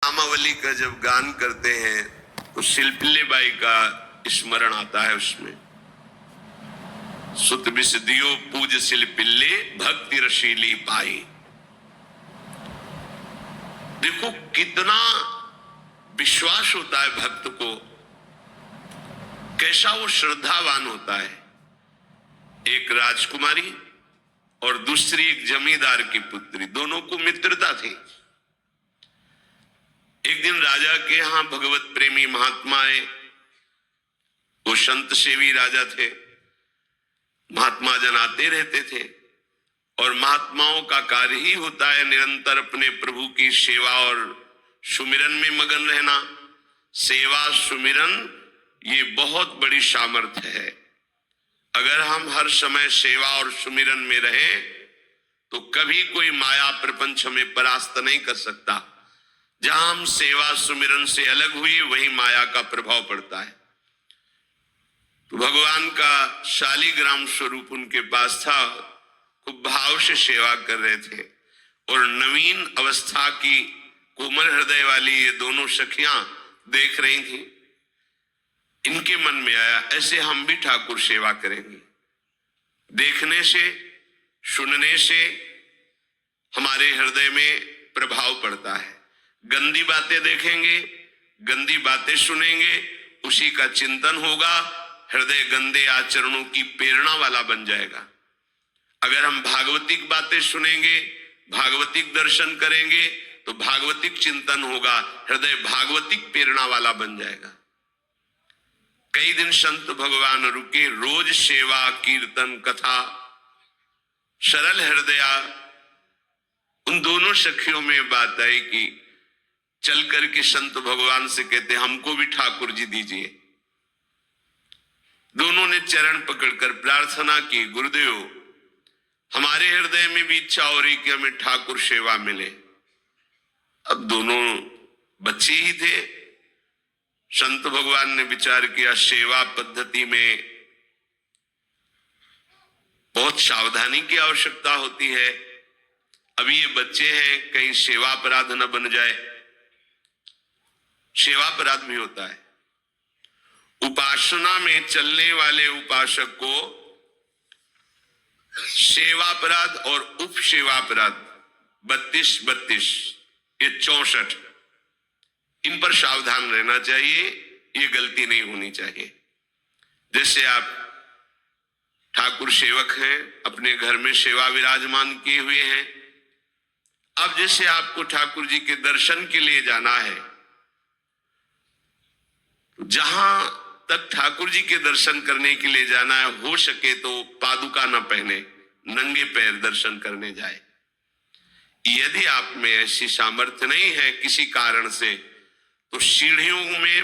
नामावली का जब गान करते हैं तो शिल्पिल्ले बाई का स्मरण आता है। उसमें सुत बिस दियो पूज शिल्पिल्ले भक्ति रशीली पाई। देखो कितना विश्वास होता है भक्त को, कैसा वो श्रद्धावान होता है। एक राजकुमारी और दूसरी एक जमींदार की पुत्री, दोनों को मित्रता थी। एक दिन राजा के यहां भगवत प्रेमी महात्मा आए। वो संत सेवी राजा थे। महात्मा जन आते रहते थे और महात्माओं का कार्य ही होता है निरंतर अपने प्रभु की सेवा और सुमिरन में मगन रहना। सेवा सुमिरन ये बहुत बड़ी सामर्थ्य है। अगर हम हर समय सेवा और सुमिरन में रहे तो कभी कोई माया प्रपंच हमें परास्त नहीं कर सकता। जहां हम सेवा सुमिरन से अलग हुए वहीं माया का प्रभाव पड़ता है। तो भगवान का शालिग्राम स्वरूप उनके पास था। खूब भाव से सेवा कर रहे थे और नवीन अवस्था की कोमल हृदय वाली ये दोनों सखियां देख रही थी। इनके मन में आया ऐसे हम भी ठाकुर सेवा करेंगे। देखने से सुनने से हमारे हृदय में प्रभाव पड़ता है। गंदी बातें देखेंगे, गंदी बातें सुनेंगे, उसी का चिंतन होगा, हृदय गंदे आचरणों की प्रेरणा वाला बन जाएगा। अगर हम भागवतिक बातें सुनेंगे, भागवतिक दर्शन करेंगे तो भागवतिक चिंतन होगा, हृदय भागवतिक प्रेरणा वाला बन जाएगा। कई दिन संत भगवान रुके, रोज सेवा कीर्तन कथा सरल हृदया। उन दोनों सखियों में बात आई कि चल करके संत भगवान से कहते हमको भी ठाकुर जी दीजिए। दोनों ने चरण पकड़कर प्रार्थना की, गुरुदेव हमारे हृदय में भी इच्छा हो रही कि हमें ठाकुर सेवा मिले। अब दोनों बच्चे ही थे। संत भगवान ने विचार किया सेवा पद्धति में बहुत सावधानी की आवश्यकता होती है। अभी ये बच्चे हैं, कहीं सेवा अपराध न बन जाए। सेवा अपराध भी होता है। उपासना में चलने वाले उपासक को सेवा अपराध और उप सेवा अपराध 32 ये 64 इन पर सावधान रहना चाहिए। ये गलती नहीं होनी चाहिए। जैसे आप ठाकुर सेवक हैं, अपने घर में सेवा विराजमान किए हुए हैं। अब जैसे आपको ठाकुर जी के दर्शन के लिए जाना है, जहां तक ठाकुर जी के दर्शन करने के लिए जाना है, हो सके तो पादुका न पहने, नंगे पैर दर्शन करने जाए। यदि आप में ऐसी सामर्थ्य नहीं है किसी कारण से, तो सीढ़ियों में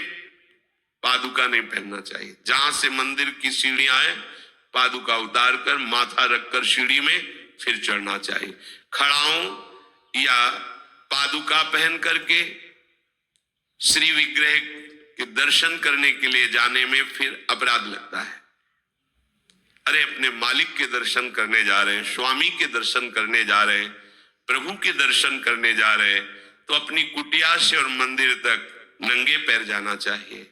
पादुका नहीं पहनना चाहिए। जहां से मंदिर की सीढ़ियां हैं, पादुका उतार कर माथा रखकर सीढ़ी में फिर चढ़ना चाहिए। खड़ाओं या पादुका पहन करके श्री विग्रह के दर्शन करने के लिए जाने में फिर अपराध लगता है। अरे अपने मालिक के दर्शन करने जा रहे हैं, स्वामी के दर्शन करने जा रहे हैं, प्रभु के दर्शन करने जा रहे हैं, तो अपनी कुटिया से और मंदिर तक नंगे पैर जाना चाहिए।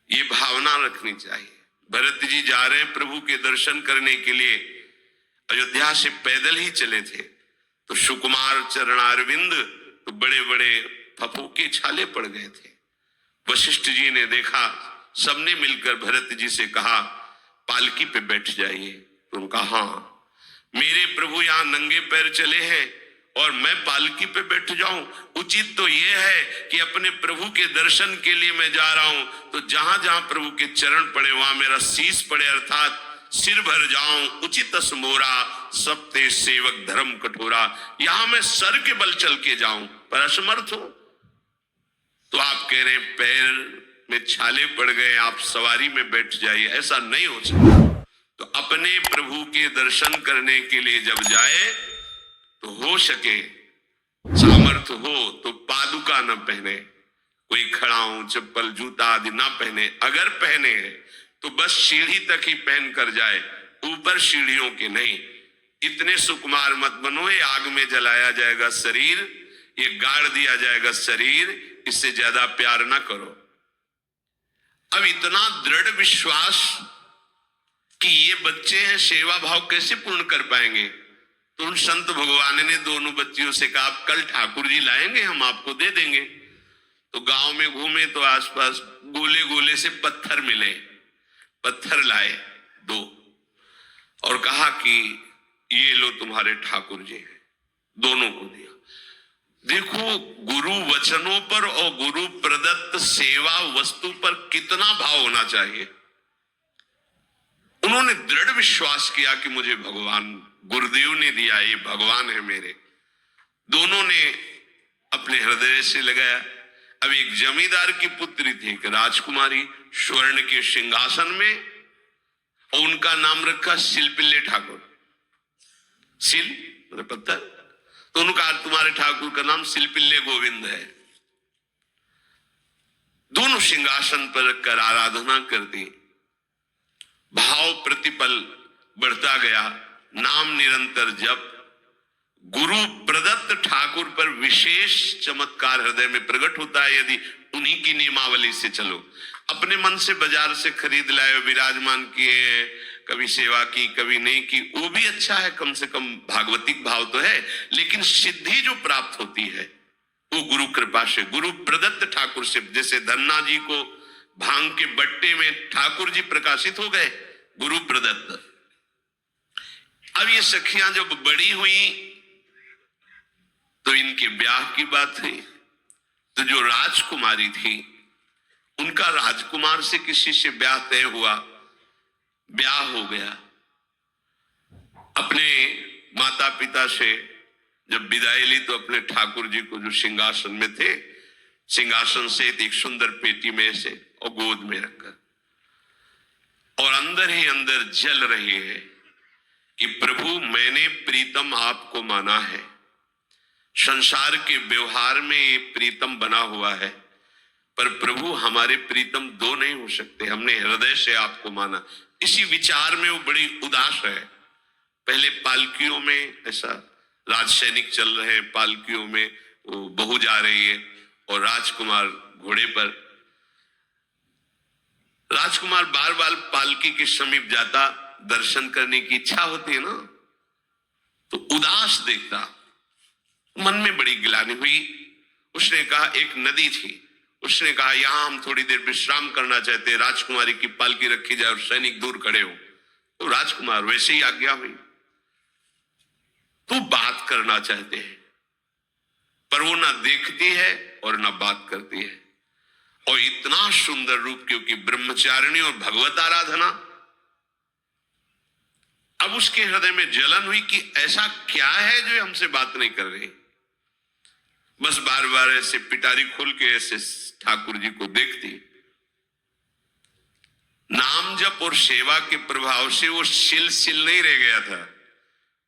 ये भावना रखनी चाहिए। भरत जी जा रहे हैं प्रभु के दर्शन करने के लिए, अयोध्या से पैदल ही चले थे, तो सुकुमार चरणारविंद तो बड़े बड़े फफोके छाले पड़ गए थे। वशिष्ठ जी ने देखा, सबने मिलकर भरत जी से कहा पालकी पे बैठ जाइए। तो उनका हाँ, मेरे प्रभु यहाँ नंगे पैर चले हैं और मैं पालकी पे बैठ जाऊं? उचित तो यह है कि अपने प्रभु के दर्शन के लिए मैं जा रहा हूं, तो जहां जहां प्रभु के चरण पड़े वहां मेरा शीश पड़े, अर्थात सिर भर जाऊं। उचित मोरा सब ते सेवक धर्म कठोरा। यहां मैं सर के बल चल के जाऊं पर असमर्थ हूं। तो आप कह रहे हैं पैर में छाले पड़ गए, आप सवारी में बैठ जाइए, ऐसा नहीं हो सकता। तो अपने प्रभु के दर्शन करने के लिए जब जाए तो हो सके सामर्थ्य हो तो पादुका न पहने, कोई खड़ाऊं चप्पल जूता आदि ना पहने। अगर पहने तो बस सीढ़ी तक ही पहन कर जाए, ऊपर सीढ़ियों के नहीं। इतने सुकुमार मत बनो, ये आग में जलाया जाएगा शरीर, ये गाड़ दिया जाएगा शरीर, इससे ज्यादा प्यार ना करो। अब इतना दृढ़ विश्वास कि ये बच्चे हैं, सेवा भाव कैसे पूर्ण कर पाएंगे? तो उन संत भगवान ने दोनों बच्चियों से कहा, कल ठाकुर जी लाएंगे, हम आपको दे देंगे। तो गांव में घूमे तो आसपास गोले गोले से पत्थर मिले, पत्थर लाए 2 और कहा कि ये लो तुम्हारे ठाकुर जी हैं। दोनों को दिया। देखो, गुरु वचनों पर और गुरु प्रदत्त सेवा वस्तु पर कितना भाव होना चाहिए। उन्होंने दृढ़ विश्वास किया कि मुझे भगवान गुरुदेव ने दिया, ये भगवान है मेरे। दोनों ने अपने हृदय से लगाया। अब एक जमींदार की पुत्री थी, एक राजकुमारी, स्वर्ण के सिंहासन में, और उनका नाम रखा शिल्पिल्ले ठाकुर। शिल मतलब पत्थर, तो उनका तुम्हारे ठाकुर का नाम शिल्पिल्ले गोविंद है। दोनों सिंहासन पर रखकर आराधना कर दी। भाव प्रतिपल बढ़ता गया, नाम निरंतर जप। गुरु प्रदत्त ठाकुर पर विशेष चमत्कार हृदय में प्रकट होता है यदि उन्हीं की नियमावली से चलो। अपने मन से बाजार से खरीद लाए, विराजमान किए, कभी सेवा की कभी नहीं की, वो भी अच्छा है, कम से कम भागवतिक भाव तो है। लेकिन सिद्धि जो प्राप्त होती है वो गुरु कृपा से, गुरु प्रदत्त ठाकुर से। जैसे धन्ना जी को भांग के बट्टे में ठाकुर जी प्रकाशित हो गए, गुरु प्रदत्त। अब ये सखियां जब बड़ी हुई तो इनके ब्याह की बात हुई। तो जो राजकुमारी थी, उनका राजकुमार से किसी से ब्याह तय हुआ, ब्याह हो गया। अपने माता पिता से जब विदाई ली तो अपने ठाकुर जी को, जो सिंहासन में थे, सिंहासन से एक सुंदर पेटी में से और गोद में रखकर, और अंदर ही अंदर जल रही है कि प्रभु मैंने प्रीतम आपको माना है, संसार के व्यवहार में ये प्रीतम बना हुआ है, पर प्रभु हमारे प्रीतम 2 नहीं हो सकते, हमने हृदय से आपको माना। इसी विचार में वो बड़ी उदास है। पहले पालकियों में ऐसा राज सैनिक चल रहे हैं, पालकियों में वो बहू जा रही है और राजकुमार घोड़े पर। राजकुमार बार बार पालकी के समीप जाता, दर्शन करने की इच्छा होती है ना, तो उदास देखता, मन में बड़ी गिलानी हुई। उसने कहा, एक नदी थी, उसने कहा यहां हम थोड़ी देर विश्राम करना चाहते हैं, राजकुमारी की पालकी रखी जाए और सैनिक दूर खड़े हो। तो राजकुमार वैसे ही आज्ञा हुई। तो बात करना चाहते हैं, पर वो ना देखती है और ना बात करती है। और इतना सुंदर रूप, क्योंकि ब्रह्मचारिणी और भगवत आराधना। अब उसके हृदय में जलन हुई कि ऐसा क्या है जो हमसे बात नहीं कर रही। बस बार बार ऐसे पिटारी खोल के ऐसे ठाकुर जी को देखती। नाम जप और सेवा के प्रभाव से वो सिल नहीं रह गया था,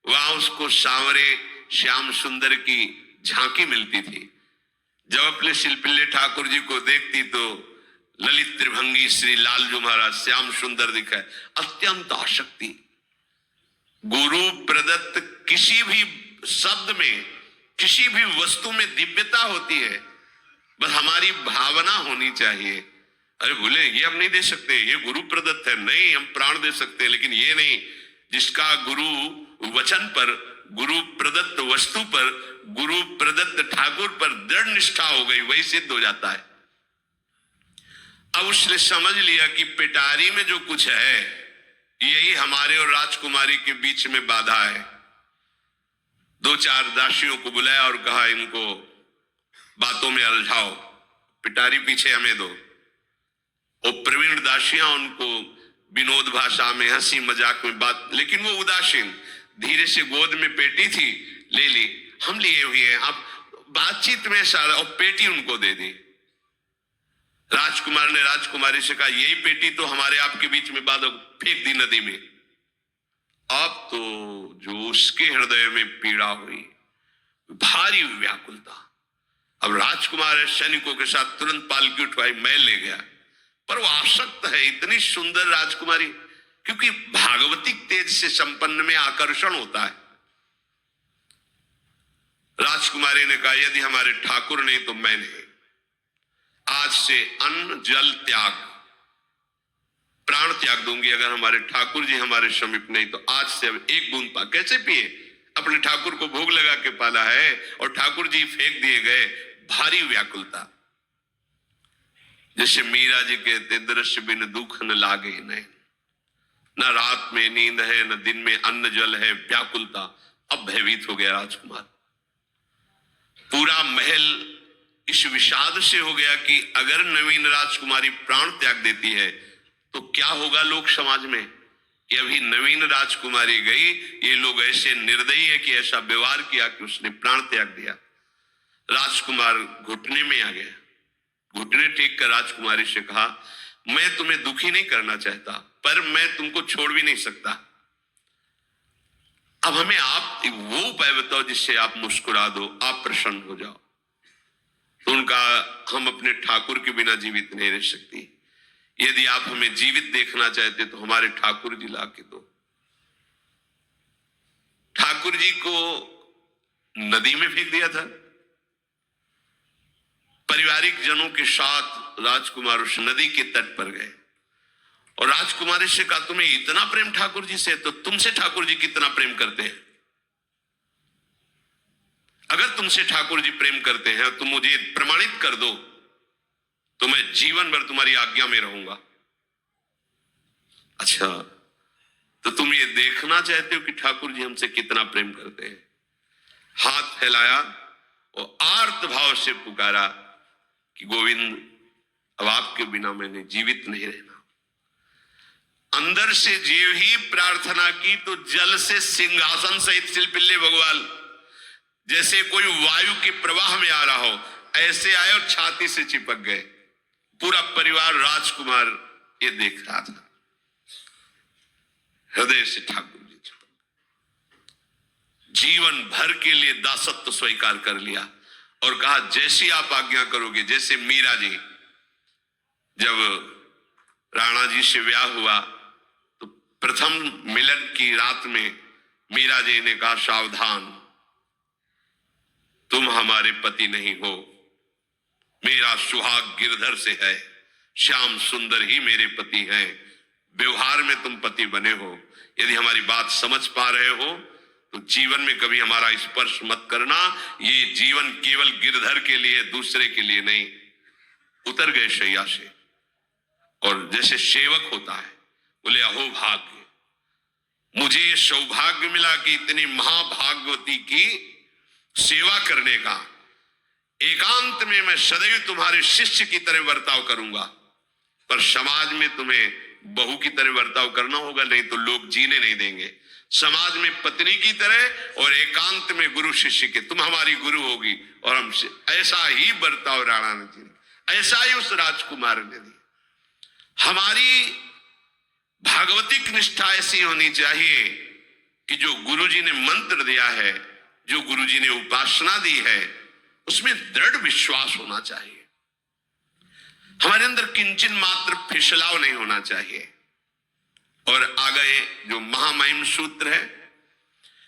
वहां उसको सांवरे श्याम सुंदर की झांकी मिलती थी। जब अपने शिल्पिल्ले ठाकुर जी को देखती तो ललित त्रिभंगी श्री लाल जो महाराज श्याम सुंदर दिखाए, अत्यंत आसक्ति। गुरु प्रदत्त किसी भी शब्द में, किसी भी वस्तु में दिव्यता होती है, बस हमारी भावना होनी चाहिए। अरे बोले ये हम नहीं दे सकते, ये गुरु प्रदत्त है, नहीं हम प्राण दे सकते हैं, लेकिन ये नहीं। जिसका गुरु वचन पर, गुरु प्रदत्त वस्तु पर, गुरु प्रदत्त ठाकुर पर दृढ़ निष्ठा हो गई, वही सिद्ध हो जाता है। अब उसने समझ लिया कि पिटारी में जो कुछ है यही हमारे और राजकुमारी के बीच में बाधा है। 2-4 दासियों को बुलाया और कहा इनको बातों में उलझाओ, पिटारी पीछे हमें दो। और प्रवीण दासियां उनको विनोद भाषा में, हंसी मजाक में बात, लेकिन वो उदासीन, धीरे से गोद में पेटी थी, ले ली, हम लिए हुए हैं, आप बातचीत में सारा, और पेटी उनको दे दी। राजकुमार ने राजकुमारी से कहा यही पेटी तो हमारे आपके बीच में बात, फेंक दी नदी में। अब तो जो उसके हृदय में पीड़ा हुई, भारी व्याकुलता। अब राजकुमार सैनिकों के साथ तुरंत पालकी उठवाई, मैं ले गया। पर वो आसक्त है, इतनी सुंदर राजकुमारी, क्योंकि भागवतिक तेज से संपन्न में आकर्षण होता है। राजकुमारी ने कहा, यदि हमारे ठाकुर नहीं तो मैं नहीं। आज से अन्न जल त्याग, प्राण त्याग दूंगी अगर हमारे ठाकुर जी हमारे समीप नहीं तो। आज से अब एक बूंद पा कैसे पिए? अपने ठाकुर को भोग लगा के पाला है और ठाकुर जी फेंक दिए गए। भारी व्याकुलता, जैसे मीरा जी कहते, दृश्य बिन दुख न लागे नहीं, न रात में नींद है न दिन में अन्न जल है, व्याकुलता। अब भयभीत हो गया राजकुमार। पूरा महल इस विषाद से हो गया कि अगर नवीन राजकुमारी प्राण त्याग देती है तो क्या होगा लोक समाज में, कि अभी नवीन राजकुमारी गई, ये लोग ऐसे निर्दयी है कि ऐसा व्यवहार किया कि उसने प्राण त्याग दिया। राजकुमार घुटने में आ गया, घुटने टेक कर राजकुमारी से कहा, मैं तुम्हें दुखी नहीं करना चाहता पर मैं तुमको छोड़ भी नहीं सकता। अब हमें आप वो उपाय बताओ जिससे आप मुस्कुरा दो, आप प्रसन्न हो जाओ। तो उनका, हम अपने ठाकुर के बिना जीवित नहीं रह सकती। यदि आप हमें जीवित देखना चाहते तो हमारे ठाकुर जी ला के दो। ठाकुर जी को नदी में फेंक दिया था। पारिवारिक जनों के साथ राजकुमार उस नदी के तट पर गए और राजकुमारी से कहा, तुम्हें इतना प्रेम ठाकुर जी से, तो तुमसे ठाकुर जी कितना प्रेम करते हैं? अगर तुमसे ठाकुर जी प्रेम करते हैं तो मुझे प्रमाणित कर दो, तो मैं जीवन भर तुम्हारी आज्ञा में रहूंगा। अच्छा, तो तुम ये देखना चाहते हो कि ठाकुर जी हमसे कितना प्रेम करते हैं? हाथ फैलाया और आर्त भाव से पुकारा कि गोविंद, अब आपके बिना मैंने जीवित नहीं रहना। अंदर से जीव ही प्रार्थना की तो जल से सिंहासन सहित शिल्पिल्ले भगवान, जैसे कोई वायु के प्रवाह में आ रहा हो, ऐसे आए और छाती से चिपक गए। पूरा परिवार, राजकुमार ये देख रहा था। हृदय से ठाकुर जी जीवन भर के लिए दासत्व स्वीकार कर लिया और कहा, जैसी आप आज्ञा करोगे। जैसे मीरा जी, जब राणा जी से ब्याह हुआ तो प्रथम मिलन की रात में मीरा जी ने कहा, सावधान, तुम हमारे पति नहीं हो, मेरा सुहाग गिरधर से है, श्याम सुंदर ही मेरे पति हैं। व्यवहार में तुम पति बने हो, यदि हमारी बात समझ पा रहे हो तो जीवन में कभी हमारा स्पर्श मत करना। ये जीवन केवल गिरधर के लिए, दूसरे के लिए नहीं। उतर गए शैया से और जैसे सेवक होता है, बोले, अहो भाग्य, मुझे ये सौभाग्य मिला कि इतनी महाभागवती की सेवा करने का। एकांत में मैं सदैव तुम्हारे शिष्य की तरह बर्ताव करूंगा, पर समाज में तुम्हें बहू की तरह बर्ताव करना होगा, नहीं तो लोग जीने नहीं देंगे। समाज में पत्नी की तरह और एकांत में गुरु शिष्य के, तुम हमारी गुरु होगी और हमसे। ऐसा ही बर्ताव राणा ने जी, ऐसा ही उस राजकुमार ने दिया। हमारी भागवतिक निष्ठा ऐसी होनी चाहिए कि जो गुरुजी ने मंत्र दिया है, जो गुरुजी ने उपासना दी है, उसमें दृढ़ विश्वास होना चाहिए। हमारे अंदर किंचन मात्र फिसलाव नहीं होना चाहिए। और आगे जो महामहिम सूत्र है,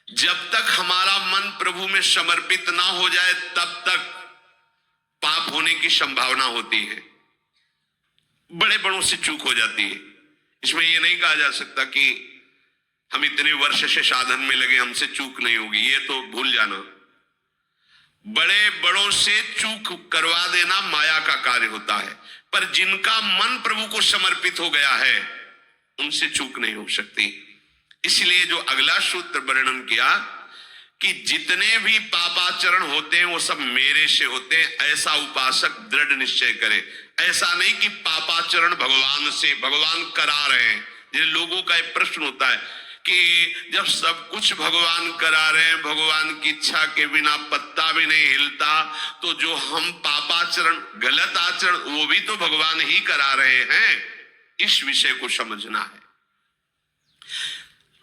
जब तक हमारा मन प्रभु में समर्पित ना हो जाए तब तक पाप होने की संभावना होती है। बड़े बड़ों से चूक हो जाती है। इसमें यह नहीं कहा जा सकता कि हम इतने वर्ष से साधन में लगे, हमसे चूक नहीं होगी, ये तो भूल जाना। बड़े बड़ों से चूक करवा देना माया का कार्य होता है, पर जिनका मन प्रभु को समर्पित हो गया है उनसे चूक नहीं हो सकती। इसलिए जो अगला सूत्र वर्णन किया कि जितने भी पापाचरण होते हैं वो सब मेरे से होते हैं, ऐसा उपासक दृढ़ निश्चय करे। ऐसा नहीं कि पापाचरण भगवान से, भगवान करा रहे हैं। ये लोगों का एक प्रश्न होता है कि जब सब कुछ भगवान करा रहे हैं, भगवान की इच्छा के बिना पत्ता भी नहीं हिलता, तो जो हम पापाचरण, गलत आचरण, वो भी तो भगवान ही करा रहे हैं। इस विषय को समझना है।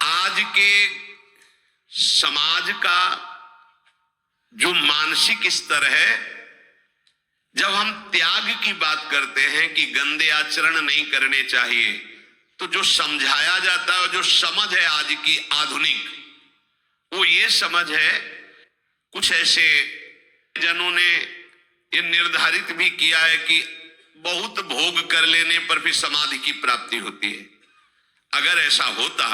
आज के समाज का जो मानसिक स्तर है, जब हम त्याग की बात करते हैं कि गंदे आचरण नहीं करने चाहिए, तो जो समझाया जाता है और जो समझ है आज की आधुनिक, वो ये समझ है कुछ ऐसे जनों ने ये निर्धारित भी किया है कि बहुत भोग कर लेने पर भी समाधि की प्राप्ति होती है। अगर ऐसा होता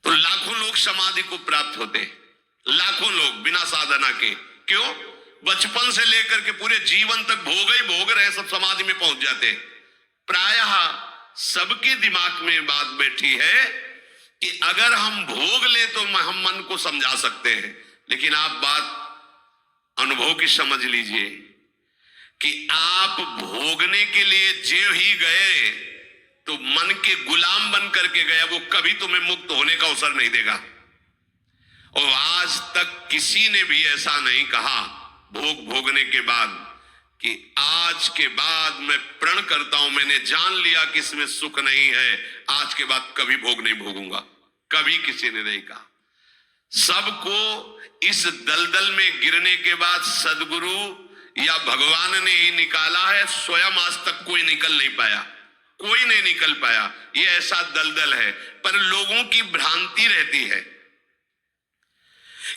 तो लाखों लोग समाधि को प्राप्त होते, लाखों लोग बिना साधना के। क्यों? बचपन से लेकर के पूरे जीवन तक भोग ही भोग रहे, सब समाधि में पहुंच जाते। प्रायः सबके दिमाग में बात बैठी है कि अगर हम भोग ले तो हम मन को समझा सकते हैं, लेकिन आप बात अनुभव की समझ लीजिए कि आप भोगने के लिए जो ही गए तो मन के गुलाम बन करके गया, वो कभी तुम्हें मुक्त होने का अवसर नहीं देगा। और आज तक किसी ने भी ऐसा नहीं कहा भोग भोगने के बाद कि आज के बाद मैं प्रण करता हूं, मैंने जान लिया कि इसमें सुख नहीं है, आज के बाद कभी भोग नहीं भोगूंगा। कभी किसी ने नहीं कहा। सबको इस दलदल में गिरने के बाद सदगुरु या भगवान ने ही निकाला है, स्वयं आज तक कोई निकल नहीं पाया, कोई नहीं निकल पाया। ये ऐसा दलदल है। पर लोगों की भ्रांति रहती है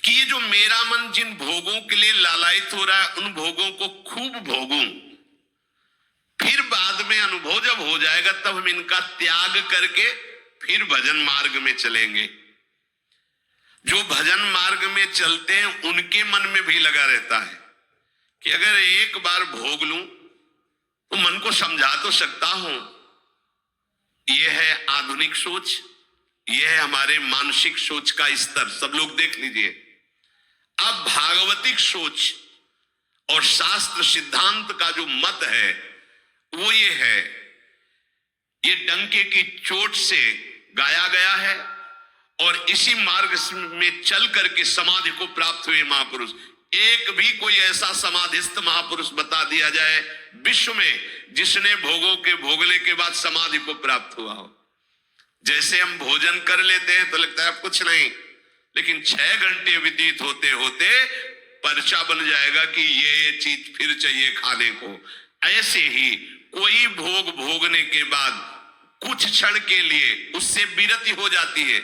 कि ये जो मेरा मन जिन भोगों के लिए लालायित हो रहा है, उन भोगों को खूब भोगूं, फिर बाद में अनुभव जब हो जाएगा तब हम इनका त्याग करके फिर भजन मार्ग में चलेंगे। जो भजन मार्ग में चलते हैं उनके मन में भी लगा रहता है कि अगर एक बार भोग लूं तो मन को समझा तो सकता हूं। यह है आधुनिक सोच, यह है हमारे मानसिक सोच का स्तर। सब लोग देख लीजिए। अब भागवतिक सोच और शास्त्र सिद्धांत का जो मत है वो ये है, ये डंके की चोट से गाया गया है और इसी मार्ग में चल करके समाधि को प्राप्त हुए महापुरुष। एक भी कोई ऐसा समाधिस्थ महापुरुष बता दिया जाए विश्व में जिसने भोगों के भोगने के बाद समाधि को प्राप्त हुआ हो। जैसे हम भोजन कर लेते हैं तो लगता है अब कुछ नहीं, लेकिन 6 घंटे व्यतीत होते होते पर्चा बन जाएगा कि ये चीज फिर चाहिए खाने को। ऐसे ही कोई भोग भोगने के बाद कुछ क्षण के लिए उससे विरति हो जाती है,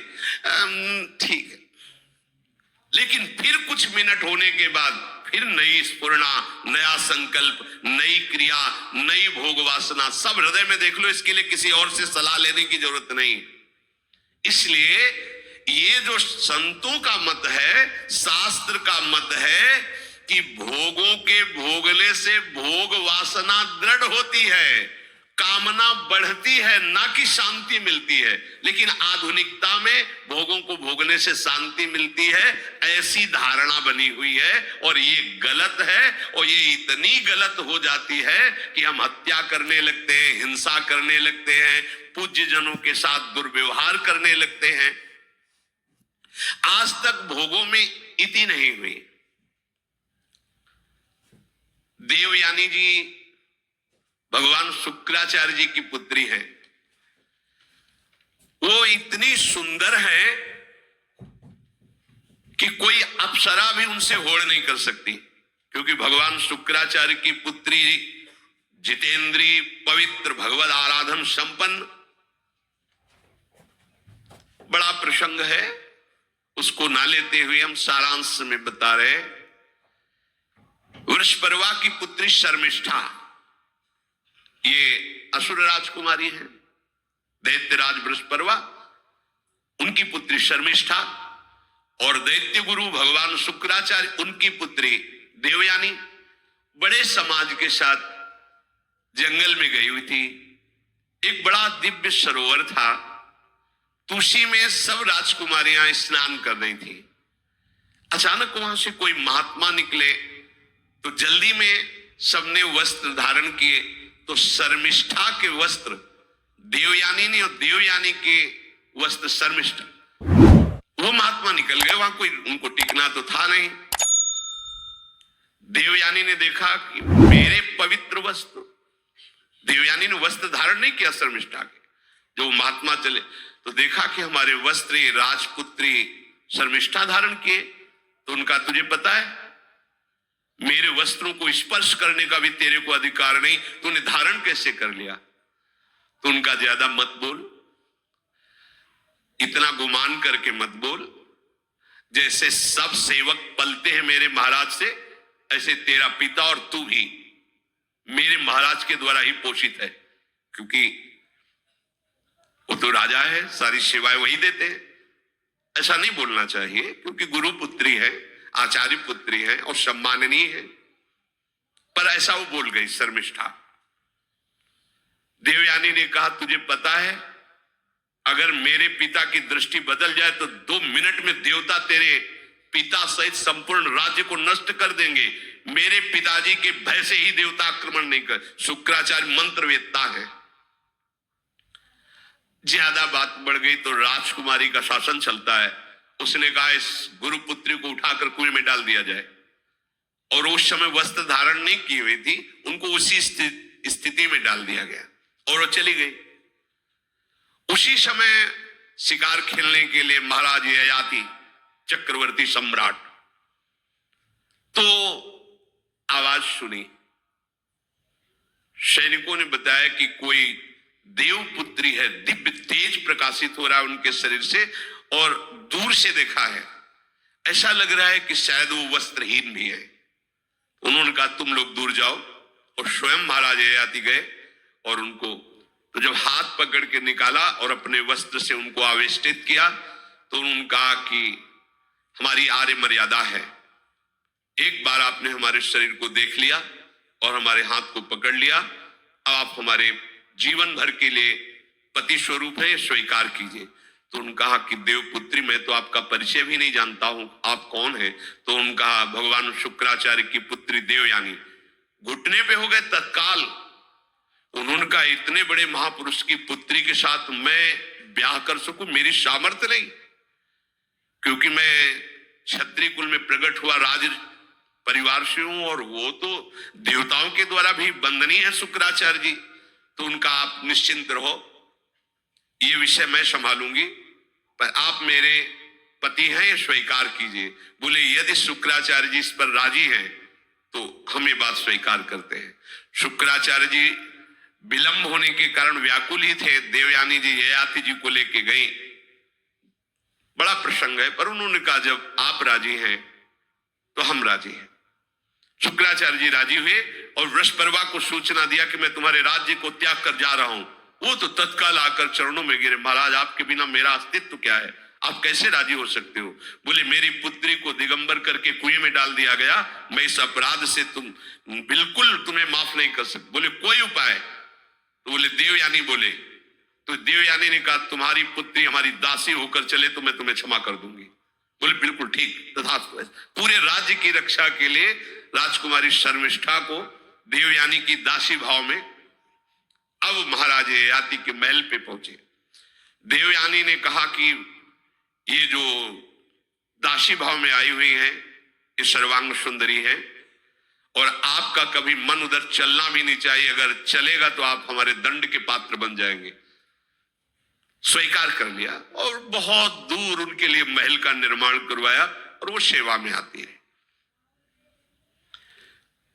ठीक है, लेकिन फिर कुछ मिनट होने के बाद फिर नई स्फुरणा, नया संकल्प, नई क्रिया, नई भोग वासना सब हृदय में देख लो। इसके लिए किसी और से सलाह लेने की जरूरत नहीं। इसलिए ये जो संतों का मत है, शास्त्र का मत है कि भोगों के भोगने से भोग वासना दृढ़ होती है, कामना बढ़ती है, ना कि शांति मिलती है। लेकिन आधुनिकता में भोगों को भोगने से शांति मिलती है, ऐसी धारणा बनी हुई है और ये गलत है। और ये इतनी गलत हो जाती है कि हम हत्या करने लगते हैं, हिंसा करने लगते हैं, पूज्य जनों के साथ दुर्व्यवहार करने लगते हैं। आज तक भोगों में इति नहीं हुई। देवयानी जी भगवान शुक्राचार्य जी की पुत्री है। वो इतनी सुंदर है कि कोई अप्सरा भी उनसे होड़ नहीं कर सकती, क्योंकि भगवान शुक्राचार्य की पुत्री जितेंद्री, पवित्र, भगवद आराधन संपन्न। बड़ा प्रसंग है, उसको ना लेते हुए हम सारांश में बता रहे। वृषपर्वा की पुत्री शर्मिष्ठा, ये असुर राजकुमारी है। दैत्यराज वृषपर्वा, उनकी पुत्री शर्मिष्ठा, और दैत्य गुरु भगवान शुक्राचार्य, उनकी पुत्री देवयानी बड़े समाज के साथ जंगल में गई हुई थी। एक बड़ा दिव्य सरोवर था, तुलसी में सब राजकुमारियां स्नान कर रही थी। अचानक वहां से कोई महात्मा निकले तो जल्दी में सबने वस्त्र धारण किए। तो शर्मिष्ठा के वस्त्र देवयानी ने और देवयानी के वस्त्र शर्मिष्ठा, वो महात्मा निकल गए। वहां कोई उनको टिकना तो था नहीं। देवयानी ने देखा कि मेरे पवित्र वस्त्र, देवयानी ने वस्त्र धारण नहीं किया शर्मिष्ठा के, जो महात्मा चले तो देखा कि हमारे वस्त्र राजपुत्री शर्मिष्ठा धारण किए। तो उनका तुझे पता है मेरे वस्त्रों को स्पर्श करने का भी तेरे को अधिकार नहीं, तूने धारण कैसे कर लिया? तो उनका ज्यादा मत बोल, इतना गुमान करके मत बोल। जैसे सब सेवक पलते हैं मेरे महाराज से, ऐसे तेरा पिता और तू भी मेरे महाराज के द्वारा ही पोषित है, क्योंकि वो तो राजा है, सारी सेवाएं वही देते हैं। ऐसा नहीं बोलना चाहिए, क्योंकि गुरु पुत्री है, आचार्य पुत्री है और सम्माननीय है, पर ऐसा वो बोल गई शर्मिष्ठा। देवयानी ने कहा तुझे पता है अगर मेरे पिता की दृष्टि बदल जाए तो 2 मिनट में देवता तेरे पिता सहित संपूर्ण राज्य को नष्ट कर देंगे। मेरे पिताजी के भय से ही देवता आक्रमण नहीं कर। शुक्राचार्य मंत्रवेत्ता है। ज्यादा बात बढ़ गई तो राजकुमारी का शासन चलता है। उसने कहा इस गुरुपुत्री को उठाकर कुएं में डाल दिया जाए, और उस समय वस्त्र धारण नहीं की हुई थी, उनको उसी स्थिति में डाल दिया गया और वो चली गई। उसी समय शिकार खेलने के लिए महाराज ययाति चक्रवर्ती सम्राट तो आवाज सुनी। सैनिकों ने बताया कि कोई देवपुत्री है, दिव्य तेज प्रकाशित हो रहा है उनके शरीर से, और दूर से देखा है ऐसा लग रहा है कि शायद वो वस्त्रहीन भी है। उन्होंने कहा तुम लोग दूर जाओ, और स्वयं महाराज ययाति गए और उनको तो जब हाथ पकड़ के निकाला और अपने वस्त्र से उनको आवेष्टित किया तो उन्होंने कहा कि हमारी आर्य मर्यादा है, एक बार आपने हमारे शरीर को देख लिया और हमारे हाथ को पकड़ लिया, अब आप हमारे जीवन भर के लिए पति स्वरूप है, स्वीकार कीजिए। तो उन्होंने कहा कि देवपुत्री मैं तो आपका परिचय भी नहीं जानता हूं, आप कौन है? तो उन्होंने कहा भगवान शुक्राचार्य की पुत्री देवयानी। घुटने पे हो गए तत्काल। उन्होंने कहा इतने बड़े महापुरुष की पुत्री के साथ मैं ब्याह कर सकूं, मेरी सामर्थ्य नहीं, क्योंकि मैं क्षत्रिय कुल में प्रकट हुआ राज परिवार से हूं, और वो तो देवताओं के द्वारा भी वंदनीय है शुक्राचार्य जी। तो उनका आप निश्चिंत रहो, ये विषय मैं संभालूंगी, पर आप मेरे पति हैं, ये स्वीकार कीजिए। बोले यदि शुक्राचार्य जी इस पर राजी हैं तो हम ये बात स्वीकार करते हैं। शुक्राचार्य जी विलंब होने के कारण व्याकुल ही थे। देवयानी जी ययाति जी को लेके गई। बड़ा प्रसंग है, पर उन्होंने कहा जब आप राजी हैं तो हम राजी हैं। शुक्राचार्य जी राजी हुए और वृषपर्वा को सूचना दिया कि मैं तुम्हारे राज्य को त्याग कर जा रहा हूं। वो तो तत्काल आकर चरणों में गिरे, महाराज आपके बिना मेरा अस्तित्व क्या है, आप कैसे राजी हो सकते हो? बोले मेरी पुत्री को दिगंबर करके कुएं में डाल दिया गया, मैं इस अपराध से बिल्कुल तुम्हें माफ नहीं कर सकता। बोले कोई उपाय? तो बोले देवयानी बोले। तो देवयानी ने कहा तुम्हारी पुत्री हमारी दासी होकर चले तो मैं तुम्हें क्षमा कर दूंगी। बोले बिल्कुल ठीक, तथास्तु। पूरे राज्य की रक्षा के लिए राजकुमारी शर्मिष्ठा को देवयानी की दासी भाव में अब महाराज ययाति के महल पे पहुंचे। देवयानी ने कहा कि ये जो दासी भाव में आई हुई है ये सर्वांग सुंदरी है, और आपका कभी मन उधर चलना भी नहीं चाहिए, अगर चलेगा तो आप हमारे दंड के पात्र बन जाएंगे। स्वीकार कर लिया और बहुत दूर उनके लिए महल का निर्माण करवाया और वो सेवा में आती है।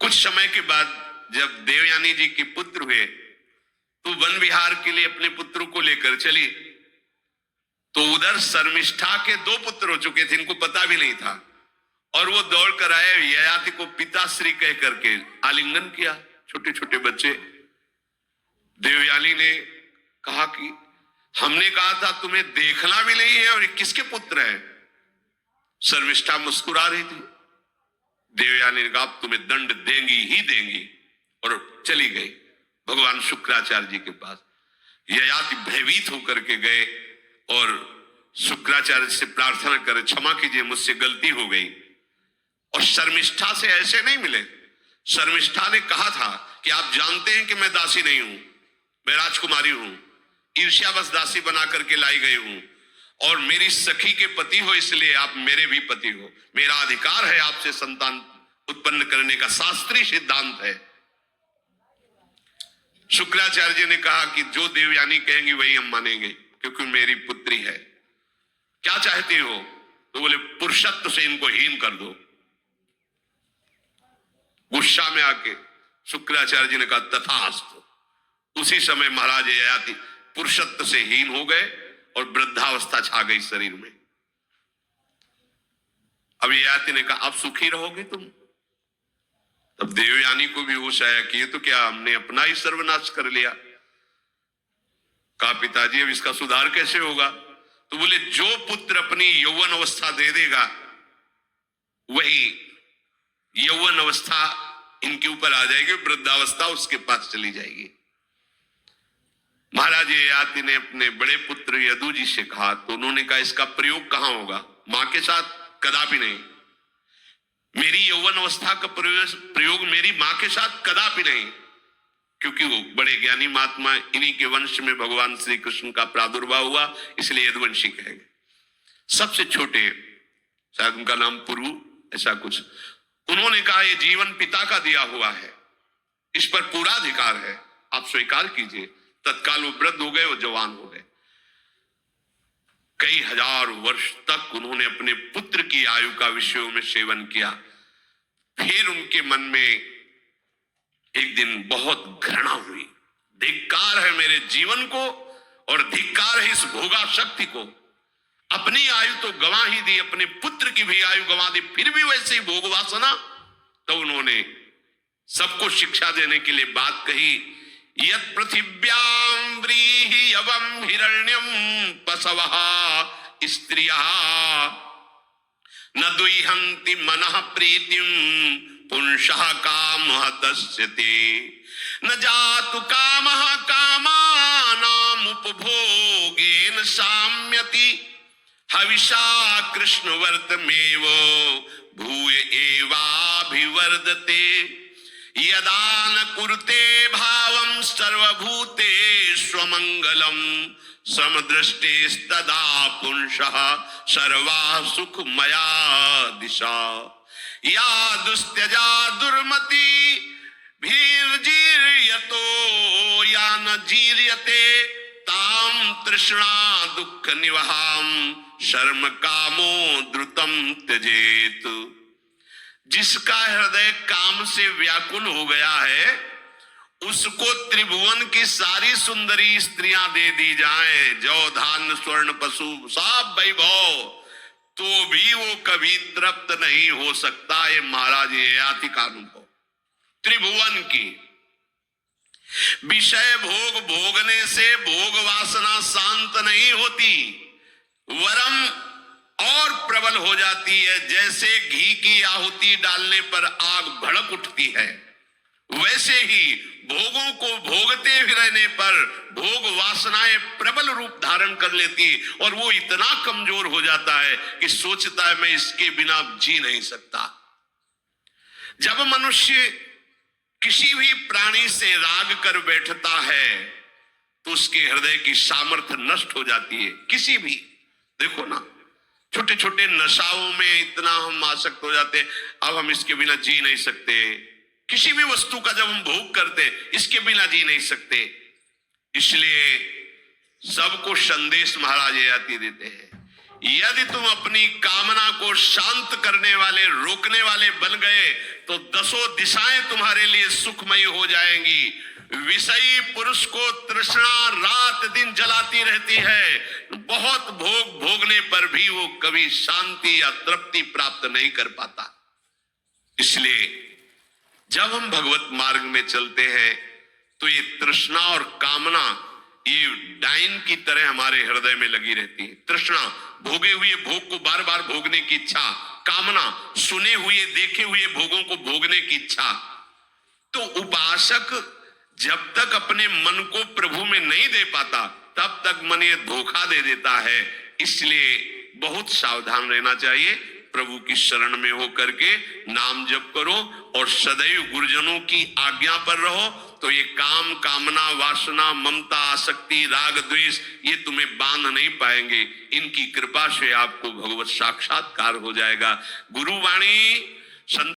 कुछ समय के बाद जब देवयानी जी के पुत्र हुए तो वन विहार के लिए अपने पुत्रों को लेकर चली, तो उधर शर्मिष्ठा के 2 पुत्र हो चुके थे, इनको पता भी नहीं था, और वो दौड़ कर आए, ययाति को पिताश्री कह करके आलिंगन किया। छोटे छोटे बच्चे। देवयानी ने कहा कि हमने कहा था तुम्हें देखना भी नहीं है, और ये किसके पुत्र हैं? शर्मिष्ठा मुस्कुरा रही थी। देवयानी ने कहा तुम्हें दंड देंगी ही देंगी, और चली गई भगवान शुक्राचार्य जी के पास। ययाति भयभीत होकर के गए और शुक्राचार्य से प्रार्थना करे क्षमा कीजिए मुझसे गलती हो गई। और शर्मिष्ठा से ऐसे नहीं मिले। शर्मिष्ठा ने कहा था कि आप जानते हैं कि मैं दासी नहीं हूं, मैं राजकुमारी हूं, ईर्ष्यावश दासी बना करके लाई गई हूं, और मेरी सखी के पति हो इसलिए आप मेरे भी पति हो, मेरा अधिकार है आपसे संतान उत्पन्न करने का, शास्त्रीय सिद्धांत है। शुक्राचार्य जी ने कहा कि जो देवयानी कहेंगी वही हम मानेंगे, क्योंकि मेरी पुत्री है। क्या चाहती हो? तो बोले पुरुषत्व से इनको हीन कर दो। गुस्सा में आके शुक्राचार्य जी ने कहा तथास्तु। उसी समय महाराज ययाति पुरुषत्व से हीन हो गए और वृद्धावस्था छा गई शरीर में। अब ययाति ने कहा, अब सुखी रहोगे तुम? तब देवयानी को भी होश आया कि ये तो क्या हमने अपना ही सर्वनाश कर लिया। कहा, पिताजी अब इसका सुधार कैसे होगा? तो बोले, जो पुत्र अपनी यौवन अवस्था दे देगा वही यौवन अवस्था इनके ऊपर आ जाएगी, वृद्धावस्था उसके पास चली जाएगी। महाराज ययाति ने अपने बड़े पुत्र यदु जी से कहा, तो उन्होंने कहा, इसका प्रयोग कहां होगा? मां के साथ कदापि नहीं। मेरी यौवन अवस्था का प्रयोग मेरी मां के साथ कदापि नहीं, क्योंकि वो बड़े ज्ञानी महात्मा, इन्हीं के वंश में भगवान श्री कृष्ण का प्रादुर्भाव हुआ, इसलिए यदुवंशी कहेंगे। सबसे छोटे, शायद उनका नाम पुरु, ऐसा कुछ। उन्होंने कहा, ये जीवन पिता का दिया हुआ है, इस पर पूरा अधिकार है, आप स्वीकार कीजिए। तत्काल वो वृद्ध हो गए, वो जवान हो गए। कई हजार वर्ष तक उन्होंने अपने पुत्र की आयु का विषयों में सेवन किया। फिर उनके मन में एक दिन बहुत घृणा हुई, धिक्कार है मेरे जीवन को और धिक्कार है इस भोगा शक्ति को। अपनी आयु तो गंवा ही दी, अपने पुत्र की भी आयु गंवा दी, फिर भी वैसे ही भोग वासना। तो उन्होंने सबको शिक्षा देने के लिए बात कही, यत् पृथिव्यां व्रीह्यवं हिरण्यं पशवः स्त्रियः न दुह्यन्ति मनः प्रीतिं पुंसः कामः तस्यते न जातु कामः कामानाम् उपभोगेन साम्यति हविषा कृष्णवर्तमेव भूय एवाभिवर्धते यदा न कुरुते भावं सर्वभूतेष्वमङ्गलं समदृष्टेस्तदा पुंसः सर्वा सुखमया दिशा या दुस्त्यजा दुर्मति भीर्जीर्यतो या न जीर्यते ताम तृष्णा दुःख निवहाम शर्म कामो द्रुतम त्यजेत। जिसका हृदय काम से व्याकुल हो गया है, उसको त्रिभुवन की सारी सुंदरी स्त्रियां दे दी जाए, जौ धान्य स्वर्ण पशु सब वैभव, तो भी वो कभी तृप्त नहीं हो सकता। ये महाराज ययाति का अनुभव। त्रिभुवन की विषय भोग भोगने से भोग वासना शांत नहीं होती, वरम और प्रबल हो जाती है। जैसे घी की आहुति डालने पर आग भड़क उठती है, वैसे ही भोगों को भोगते रहने पर भोग वासनाएं प्रबल रूप धारण कर लेती, और वो इतना कमजोर हो जाता है कि सोचता है मैं इसके बिना जी नहीं सकता। जब मनुष्य किसी भी प्राणी से राग कर बैठता है तो उसके हृदय की सामर्थ्य नष्ट हो जाती है। किसी भी, देखो ना, छोटे छोटे नशाओं में इतना हम आसक्त हो जाते हैं, अब हम इसके बिना जी नहीं सकते। किसी भी वस्तु का जब हम भोग करते, इसके बिना जी नहीं सकते। इसलिए सबको संदेश महाराज ययाति देते हैं, यदि तुम अपनी कामना को शांत करने वाले, रोकने वाले बन गए तो दसों दिशाएं तुम्हारे लिए सुखमयी हो जाएंगी। विषयी पुरुष को तृष्णा रात दिन जलाती रहती है, बहुत भोग भोगने पर भी वो कभी शांति या तृप्ति प्राप्त नहीं कर पाता। इसलिए जब हम भगवत मार्ग में चलते हैं तो ये तृष्णा और कामना ये डाइन की तरह हमारे हृदय में लगी रहती है। तृष्णा, भोगे हुए भोग को बार बार भोगने की इच्छा, कामना, सुने हुए देखे हुए भोगों को भोगने की इच्छा। तो उपासक जब तक अपने मन को प्रभु में नहीं दे पाता, तब तक मन ये धोखा दे देता है। इसलिए बहुत सावधान रहना चाहिए। प्रभु की शरण में हो करके नाम जप करो और सदैव गुरुजनों की आज्ञा पर रहो, तो ये काम, कामना, वासना, ममता, आसक्ति, राग, द्वेष ये तुम्हें बांध नहीं पाएंगे। इनकी कृपा से आपको भगवत साक्षात्कार हो जाएगा। गुरुवाणी